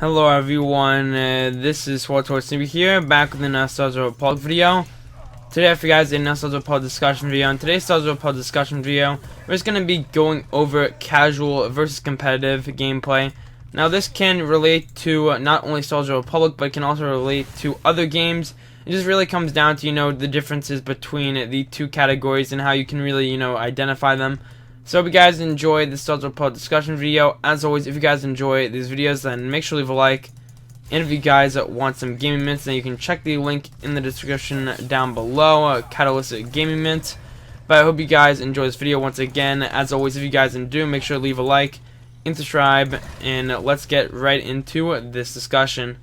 Hello everyone, this is Supersnoopy here, back with an SWTOR video. Today I have for you guys a SWTOR discussion video. In today's SWTOR discussion video, we're just going to be going over casual versus competitive gameplay. Now this can relate to not only SWTOR, but it can also relate to other games. It just really comes down to, the differences between the two categories and how you can really, identify them. So if you guys enjoyed this SWTOR discussion video, as always, if you guys enjoy these videos, then make sure to leave a like. And if you guys want some gaming mints, then you can check the link in the description down below, Catalyst Gaming Mint. But I hope you guys enjoy this video once again. As always, if you guys do, make sure to leave a like and subscribe, and let's get right into this discussion.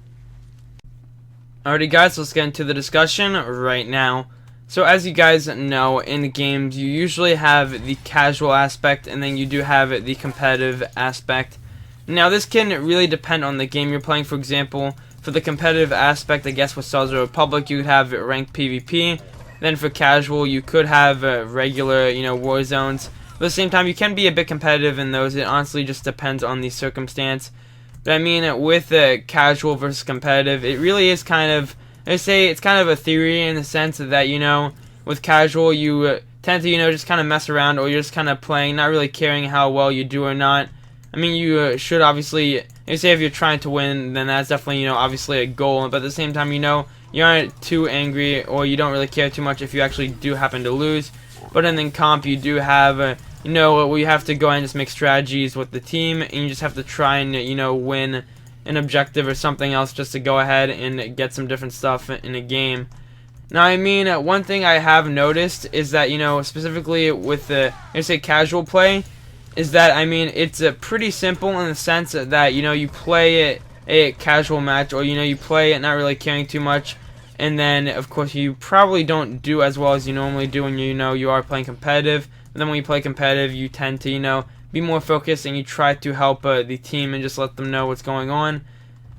Alrighty guys, let's get into the discussion right now. So as you guys know, in games you usually have the casual aspect and then you do have the competitive aspect. Now this can really depend on the game you're playing. For example, for the competitive aspect, I guess with SWTOR you would have ranked PvP. Then for casual you could have regular, war zones. But at the same time you can be a bit competitive in those. It honestly just depends on the circumstance. But I mean, with casual versus competitive, it really is kind of, I say it's kind of a theory in the sense that, with casual you tend to, just kind of mess around, or you're just kind of playing, not really caring how well you do or not. I mean, you should obviously, say if you're trying to win, then that's definitely, obviously a goal. But at the same time, you aren't too angry, or you don't really care too much if you actually do happen to lose. But in the comp, you do have, where you have to go and just make strategies with the team, and you just have to try and, win an objective or something else just to go ahead and get some different stuff in a game. Now, I mean, one thing I have noticed is that, specifically with the, casual play, is that, I mean, it's pretty simple in the sense that, you play a casual match, or, you play it not really caring too much, and then, of course, you probably don't do as well as you normally do when you are playing competitive. But then when you play competitive, you tend to, be more focused, and you try to help the team and just let them know what's going on.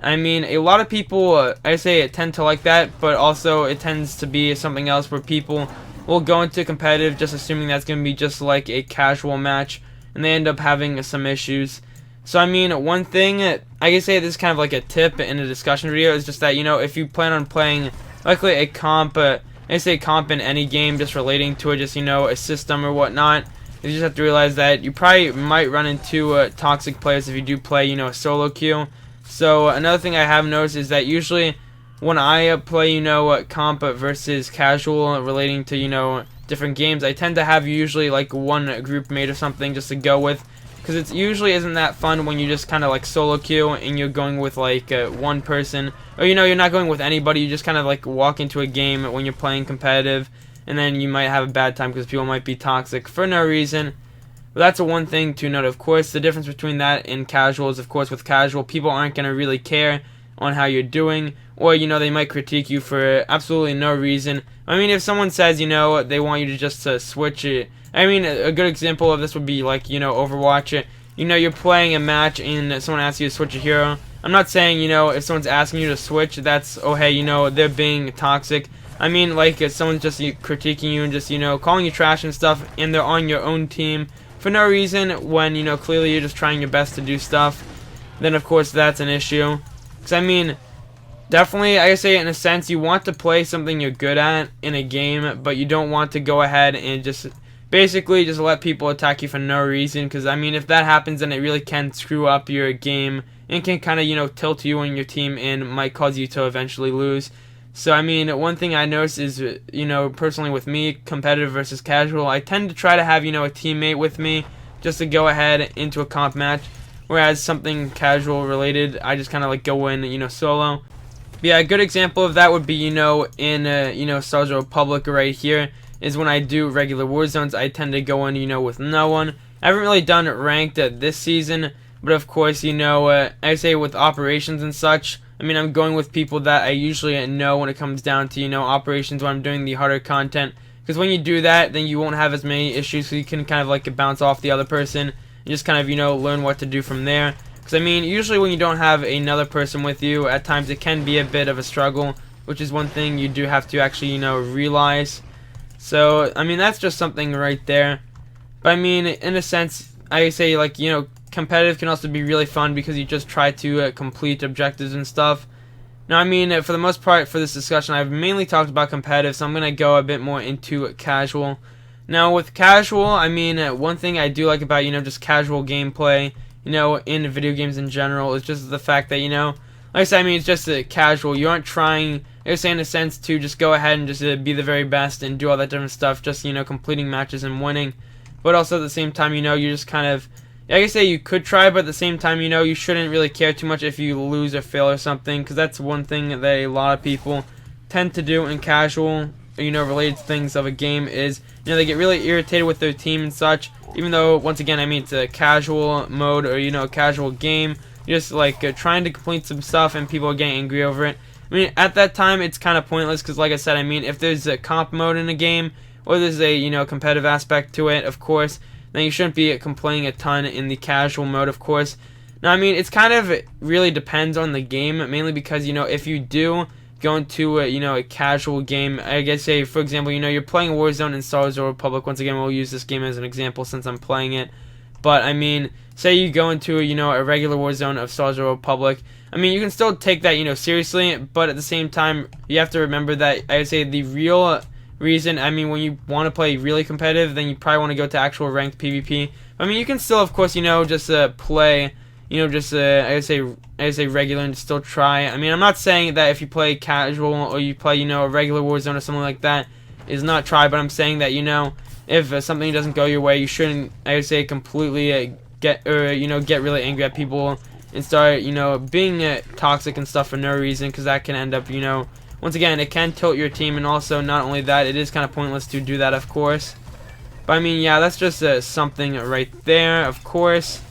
I mean, a lot of people, tend to like that, but also it tends to be something else where people will go into competitive just assuming that's going to be just like a casual match, and they end up having some issues. So I mean, one thing, I can say this is kind of like a tip in a discussion video, is just that, if you plan on playing likely a comp, comp in any game just relating to it, just, a system or whatnot, you just have to realize that you probably might run into toxic players if you do play, a solo queue. So another thing I have noticed is that usually when I play, comp versus casual relating to, different games, I tend to have usually like one group mate or something just to go with. Because it usually isn't that fun when you just kind of like solo queue and you're going with like one person. Or, you're not going with anybody, you just kind of like walk into a game when you're playing competitive. And then you might have a bad time because people might be toxic for no reason. But that's the one thing to note. Of course, the difference between that and casual is, of course, with casual, people aren't going to really care on how you're doing. Or, they might critique you for absolutely no reason. I mean, if someone says, they want you to just switch it. I mean, a good example of this would be like, Overwatch. You're playing a match and someone asks you to switch a hero. I'm not saying, if someone's asking you to switch, that's, oh, hey, they're being toxic. I mean, like, if someone's just critiquing you and just, calling you trash and stuff, and they're on your own team for no reason when, clearly you're just trying your best to do stuff, then, of course, that's an issue. Because, I mean, definitely, I say in a sense, you want to play something you're good at in a game, but you don't want to go ahead and just basically just let people attack you for no reason. Because, I mean, if that happens, then it really can screw up your game and can kind of, tilt you and your team and might cause you to eventually lose. So, I mean, one thing I noticed is, personally with me, competitive versus casual, I tend to try to have, a teammate with me just to go ahead into a comp match. Whereas something casual related, I just kind of like go in, solo. But yeah, a good example of that would be, in, SWTOR right here, is when I do regular war zones, I tend to go in, with no one. I haven't really done ranked this season, but of course, I say with operations and such, I mean, I'm going with people that I usually know when it comes down to, operations when I'm doing the harder content. Because when you do that, then you won't have as many issues, so you can kind of like bounce off the other person and just kind of, learn what to do from there. Because, I mean, usually when you don't have another person with you, at times it can be a bit of a struggle, which is one thing you do have to actually, realize. So, I mean, that's just something right there. But, I mean, in a sense, I say, like, competitive can also be really fun because you just try to complete objectives and stuff. Now, I mean, for the most part for this discussion, I've mainly talked about competitive, so I'm going to go a bit more into casual. Now, with casual, I mean, one thing I do like about, just casual gameplay, in video games in general, is just the fact that, like I said, I mean, it's just casual. You aren't trying, I guess, in a sense, to just go ahead and just be the very best and do all that different stuff, just, completing matches and winning. But also at the same time, you just kind of, I guess you could try, but at the same time, you shouldn't really care too much if you lose or fail or something, because that's one thing that a lot of people tend to do in casual, related things of a game is, they get really irritated with their team and such, even though, once again, I mean, it's a casual mode or, a casual game. You're just, trying to complete some stuff and people are getting angry over it. I mean, at that time, it's kind of pointless, because, like I said, I mean, if there's a comp mode in a game, or there's a, competitive aspect to it, of course, then you shouldn't be complaining a ton in the casual mode, of course. Now, I mean, it's kind of really depends on the game, mainly because, if you do go into a casual game, I guess, say, for example, you're playing Warzone in Star Wars Republic. Once again, we'll use this game as an example since I'm playing it. But, I mean, say you go into, a regular Warzone of Star Wars Republic. I mean, you can still take that, seriously, but at the same time, you have to remember that, I would say, the real reason, I mean, when you want to play really competitive, then you probably want to go to actual ranked PvP. I mean, you can still, of course, just play, I would say regular and still try. I mean, I'm not saying that if you play casual or you play, a regular Warzone or something like that is not try, but I'm saying that, if something doesn't go your way, you shouldn't, I would say, completely get really angry at people and start, being toxic and stuff for no reason, because that can end up, once again, it can tilt your team, and also, not only that, it is kind of pointless to do that, of course. But, I mean, yeah, that's just something right there, of course.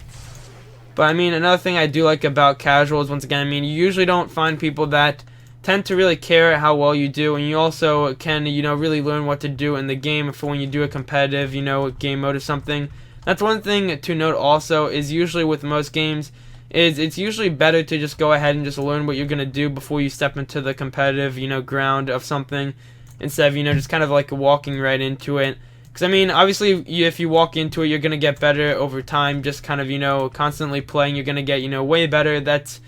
But, I mean, another thing I do like about casuals, once again, I mean, you usually don't find people that tend to really care how well you do, and you also can, really learn what to do in the game for when you do a competitive, game mode or something. That's one thing to note also, is usually with most games, is it's usually better to just go ahead and just learn what you're going to do before you step into the competitive, ground of something, instead of, just kind of walking right into it. Because, I mean, obviously, if you walk into it, you're going to get better over time, just kind of, constantly playing, you're going to get, way better. That's,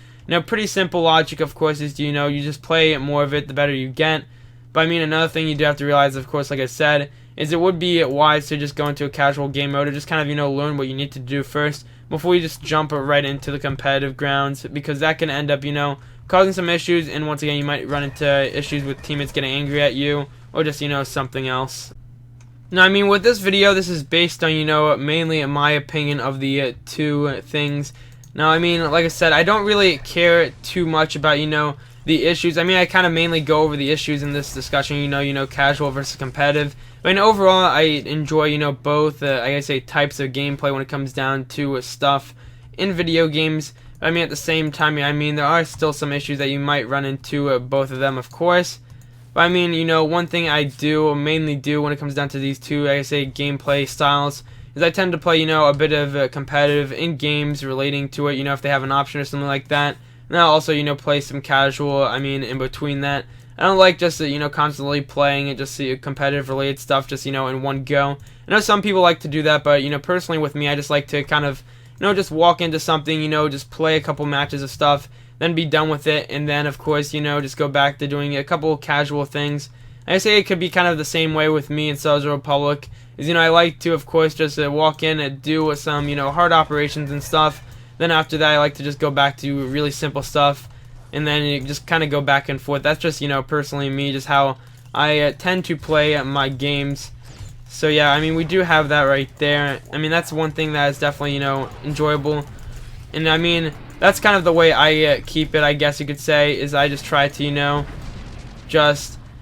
pretty simple logic, of course, is, you just play more of it, the better you get. But, I mean, another thing you do have to realize, of course, like I said, is it would be wise to just go into a casual game mode or just kind of, learn what you need to do first before you just jump right into the competitive grounds, because that can end up, causing some issues, and once again, you might run into issues with teammates getting angry at you, or just, something else. Now, I mean, with this video, this is based on, mainly my opinion of the two things. Now, I mean, like I said, I don't really care too much about, the issues. I mean, I kind of mainly go over the issues in this discussion, casual versus competitive. I mean, overall, I enjoy, both, I guess, types of gameplay when it comes down to stuff in video games. I mean, at the same time, I mean, there are still some issues that you might run into both of them, of course. But, I mean, one thing I mainly do when it comes down to these two, I guess, gameplay styles, is I tend to play, a bit of competitive in games relating to it, if they have an option or something like that. And I'll also, play some casual, I mean, in between that. I don't like just, constantly playing and just competitive related stuff just, in one go. I know some people like to do that, but, personally with me, I just like to kind of, just walk into something, just play a couple matches of stuff, then be done with it, and then, of course, just go back to doing a couple casual things. I say it could be kind of the same way with me in Star Wars Republic, is, I like to, of course, just walk in and do some, hard operations and stuff. Then after that, I like to just go back to really simple stuff, and then you just kind of go back and forth. That's just, personally me, just how I tend to play my games. So yeah, I mean, we do have that right there. I mean, that's one thing that is definitely, enjoyable. And I mean, that's kind of the way I keep it, I guess you could say, is I just try to,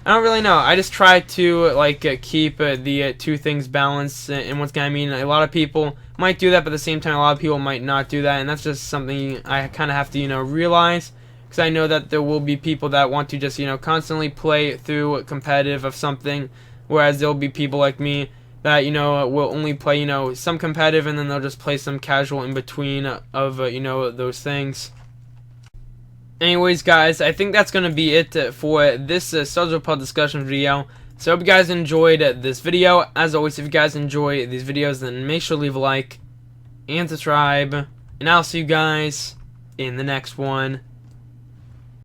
I don't really know. I just try to, keep the two things balanced. And once again, I mean, a lot of people might do that, but at the same time, a lot of people might not do that. And that's just something I kind of have to, realize. Because I know that there will be people that want to just, constantly play through competitive of something. Whereas there will be people like me that, will only play, some competitive, and then they'll just play some casual in between of, those things. Anyways, guys, I think that's going to be it for this Star Wars Republic discussion video. So I hope you guys enjoyed this video. As always, if you guys enjoy these videos, then make sure to leave a like and subscribe. and I'll see you guys in the next one.